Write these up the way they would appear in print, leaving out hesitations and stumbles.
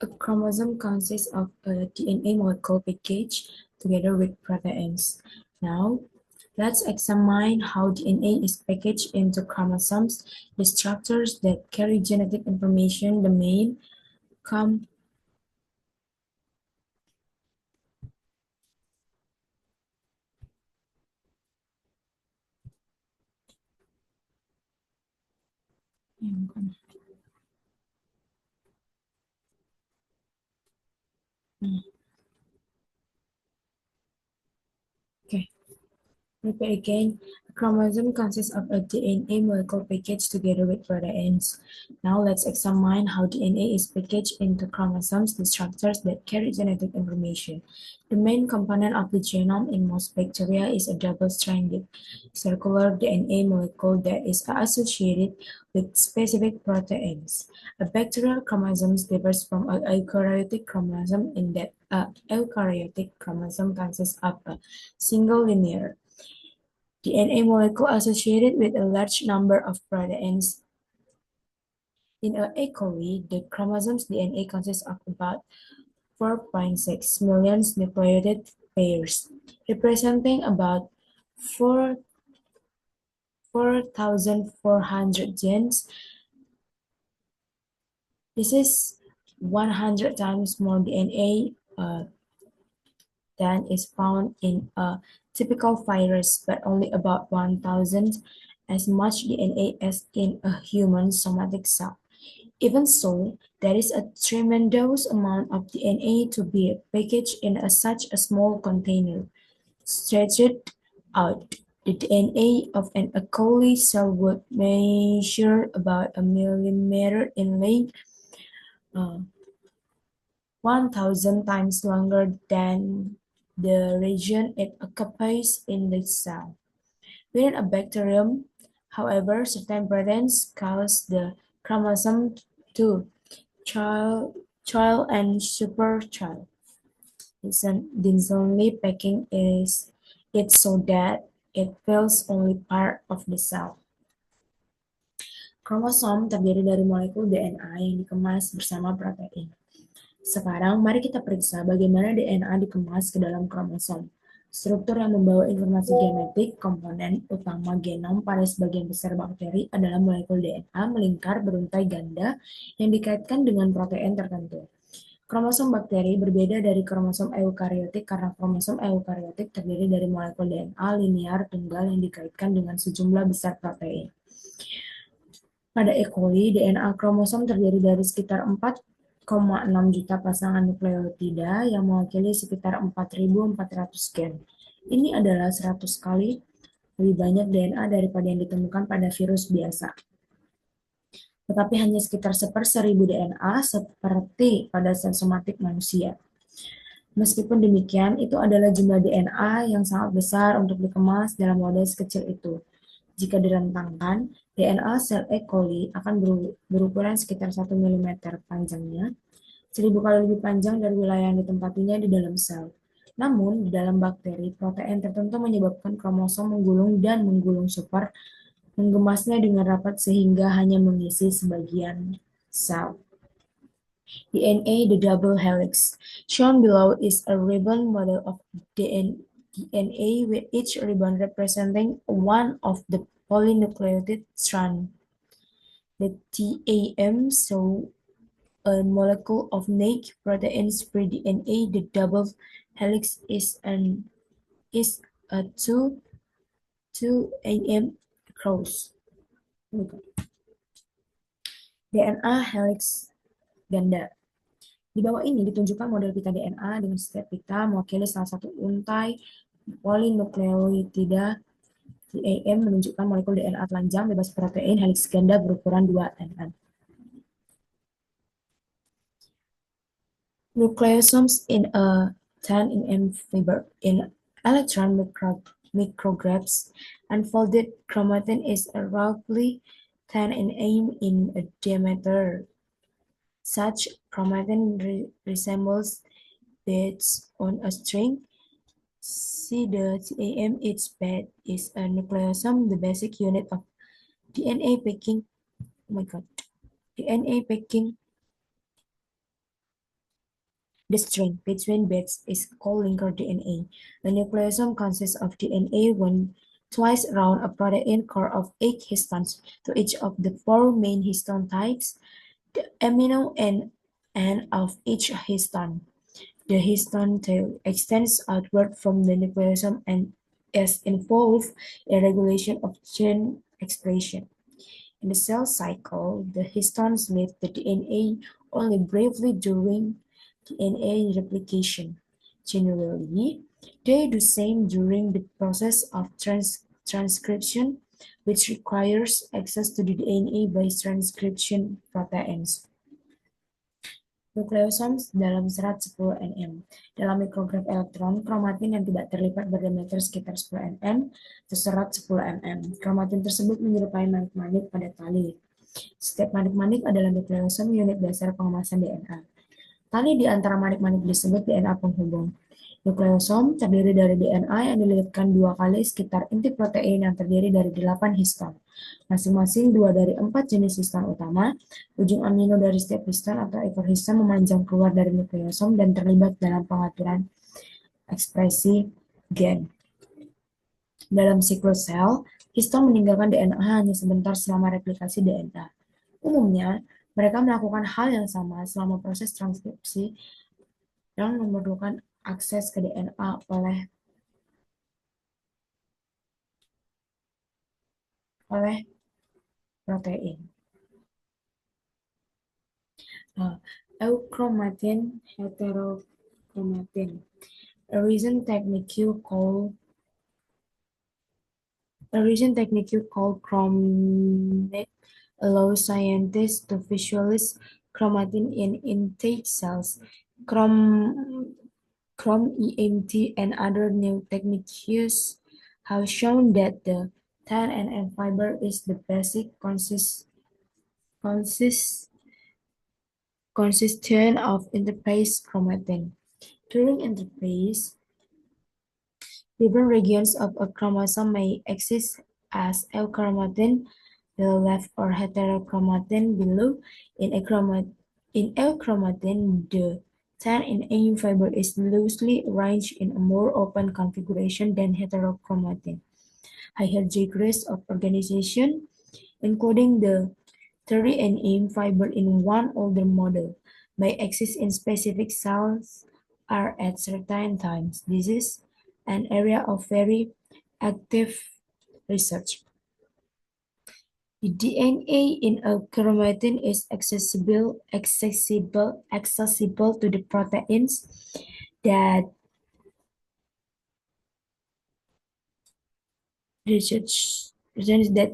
A chromosome consists of a DNA molecule package together with proteins. Now, let's examine how DNA is packaged into chromosomes, the structures that carry genetic information. The main com okay. Repeat again. A chromosome consists of a DNA molecule packaged together with proteins. Now let's examine how DNA is packaged into chromosomes, the structures that carry genetic information. The main component of the genome in most bacteria is a double-stranded circular DNA molecule that is associated with specific proteins. A bacterial chromosome differs from an eukaryotic chromosome in that a eukaryotic chromosome consists of a single linear DNA molecule associated with a large number of proteins. In E. coli, the chromosome's DNA consists of about 4.6 million nucleotide pairs, representing about 4,400 genes. This is 100 times more DNA than is found in a typical virus, but only about 1,000 as much DNA as in a human somatic cell. Even so, there is a tremendous amount of DNA to be packaged in such a small container. Stretched out, the DNA of an E. coli cell would measure about a millimeter in length, uh, 1,000 times longer than the region it occupies in the cell. Within a bacterium, however, certain proteins cause the chromosome to child and superchild. Densely packing is it so that it fills only part of the cell. Kromosom terdiri dari molekul DNA yang dikemas bersama protein. Sekarang, mari kita periksa bagaimana DNA dikemas ke dalam kromosom. Struktur yang membawa informasi genetik, komponen utama genom pada sebagian besar bakteri adalah molekul DNA melingkar beruntai ganda yang dikaitkan dengan protein tertentu. Kromosom bakteri berbeda dari kromosom eukariotik karena kromosom eukariotik terdiri dari molekul DNA linear tunggal yang dikaitkan dengan sejumlah besar protein. Pada E. coli, DNA kromosom terdiri dari sekitar 4,6 juta pasangan nukleotida yang mewakili sekitar 4.400 gen. Ini adalah 100 kali lebih banyak DNA daripada yang ditemukan pada virus biasa. Tetapi hanya sekitar 1/1000 DNA seperti pada sel somatik manusia. Meskipun demikian, itu adalah jumlah DNA yang sangat besar untuk dikemas dalam wadah sekecil itu. Jika direntangkan, DNA sel E. coli akan berukuran sekitar 1 mm panjangnya, 1000 kali lebih panjang dari wilayah yang ditempatinya di dalam sel. Namun, di dalam bakteri, protein tertentu menyebabkan kromosom menggulung dan menggulung super, menggemasnya dengan rapat sehingga hanya mengisi sebagian sel. DNA, the double helix. Shown below is a ribbon model of DNA with each ribbon representing one of the polynucleotide strand. The TAM show a molecule of naked proteins per DNA. The double helix is a 2 AM cross. DNA helix ganda. Di bawah ini ditunjukkan model pita DNA dengan setiap pita mewakili salah satu untai polinukleotida. TAM menunjukkan molekul DNA telanjang bebas protein helix ganda berukuran 2 nm. Nucleosomes in a 10 mm fiber. In electron micrographs, unfolded chromatin is roughly 10 nm in diameter. Such chromatin resembles beads on a string. See the TAM. Each bead is a nucleosome, the basic unit of DNA packing. Oh my god. DNA packing The string between bits is called linker DNA. A nucleosome consists of DNA wound twice around a protein core of 8 histones to each of the 4 main histone types, the amino end of each histone. The histone tail extends outward from the nucleosome and is involved in regulation of gene expression. In the cell cycle, the histones leave the DNA only briefly during DNA replication. Generally, they do same during the process of transcription, which requires access to the DNA by transcription proteins. Nukleosomes dalam serat 10 nm. Dalam mikrograf elektron, kromatin yang tidak terlipat berdiameter sekitar 10 nm terserat 10 nm. Kromatin tersebut menyerupai manik-manik pada tali. Setiap manik-manik adalah nukleosom, unit dasar pengemasan DNA. Tali di antara manik-manik disebut DNA penghubung. Nukleosom terdiri dari DNA yang dililitkan 2 kali sekitar inti protein yang terdiri dari 8 histon. Masing-masing 2 dari 4 jenis histon utama. Ujung amino dari setiap histon atau ekor histon memanjang keluar dari nukleosom dan terlibat dalam pengaturan ekspresi gen. Dalam siklus sel, histon meninggalkan DNA hanya sebentar selama replikasi DNA. Umumnya, mereka melakukan hal yang sama selama proses transkripsi yang memerlukan akses ke DNA oleh protein. Euchromatin, heterochromatin. A recent technique called chromic allows scientists to visualize chromatin in intake cells. ChromeEMT and other new techniques have shown that the 10 nm fiber is the basic consistent of interphase chromatin. During interphase, different regions of a chromosome may exist as euchromatin below left or heterochromatin below. In euchromatin, the 10 nm fiber is loosely arranged in a more open configuration than heterochromatin. Higher degrees of organization, including the 30 nm fiber in one older model, may exist in specific cells are at certain times. This is an area of very active research. The DNA in a chromatin is accessible to the proteins that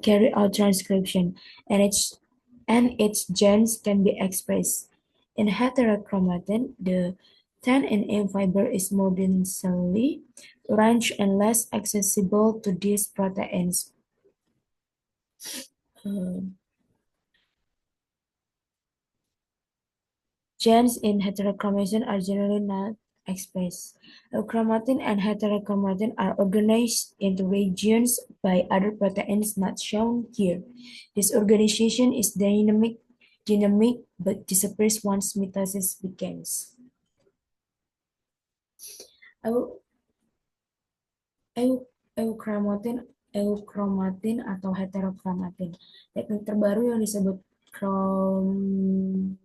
carry out transcription, and its genes can be expressed. In heterochromatin, the 10 nm fiber is more densely arranged and less accessible to these proteins. Genes in heterochromatin are generally not expressed. Chromatin and heterochromatin are organized into regions by other proteins not shown here. This organization is dynamic but disappears once mitosis begins. Euchromatin atau heterochromatin. Teknik terbaru yang disebut ChromeEMT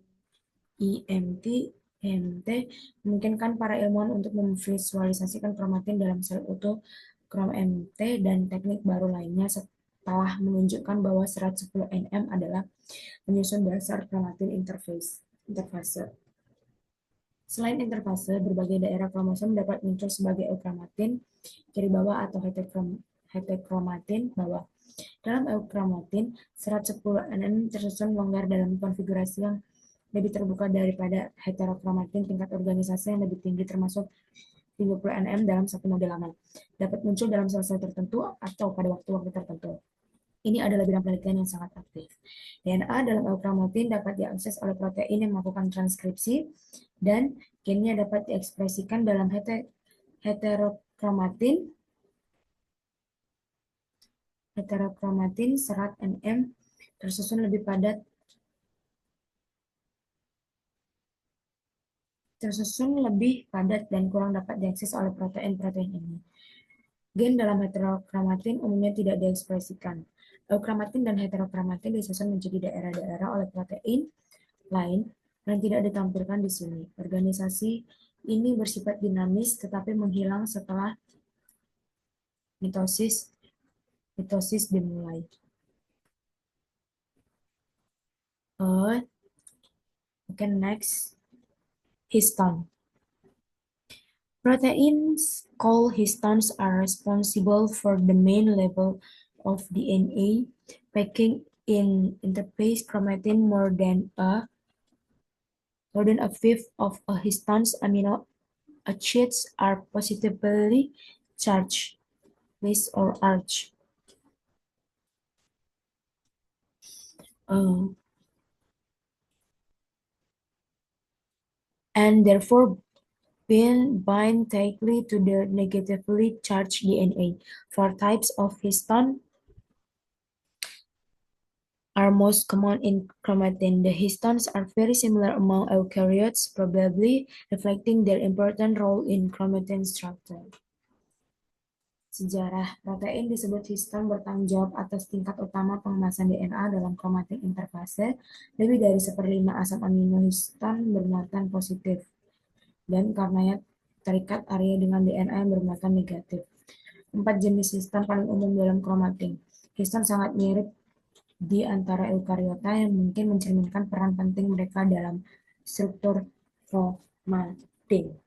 memungkinkan para ilmuwan untuk memvisualisasikan kromatin dalam sel utuh ChromeMT dan teknik baru lainnya setelah menunjukkan bahwa serat 10 nm adalah penyusun dasar kromatin interfase. Selain interfase, berbagai daerah kromosom dapat muncul sebagai euchromatin kiri bawah atau heterochromatin bawah. Dalam euchromatin, serat 10 nm tersusun longgar dalam konfigurasi yang lebih terbuka daripada heterochromatin. Tingkat organisasi yang lebih tinggi termasuk 30 nm dalam satu model lama dapat muncul dalam sel-sel tertentu atau pada waktu-waktu tertentu. Ini adalah bidang penelitian yang sangat aktif. DNA dalam euchromatin dapat diakses oleh protein yang melakukan transkripsi dan gennya dapat diekspresikan dalam heterochromatin serat NM tersusun lebih padat tersusun lebih padat dan kurang dapat diakses oleh protein-protein ini. Gen dalam heterokromatin umumnya tidak diekspresikan. Eukromatin dan heterokromatin disusun menjadi daerah-daerah oleh protein lain yang tidak ditampilkan di sini. Organisasi ini bersifat dinamis tetapi menghilang setelah mitosis mitosis dimulai. Okay, next, histone. Proteins called histones are responsible for the main level of DNA packing in interphase chromatin. More than a fifth of a histone's amino acids are positively charged, base or arch. Uh, and therefore bind tightly to the negatively charged DNA. Four types of histone are most common in chromatin. The histones are very similar among eukaryotes, probably reflecting their important role in chromatin structure. Sejarah protein disebut histone bertanggung jawab atas tingkat utama pengemasan DNA dalam chromatin interfase. Lebih dari 1/5 asam amino histone bermuatan positif, dan karenanya terikat area dengan DNA yang bermuatan negatif. 4 jenis histone paling umum dalam chromatin. Histone sangat mirip di antara eukariota yang mungkin mencerminkan peran penting mereka dalam struktur chromatin.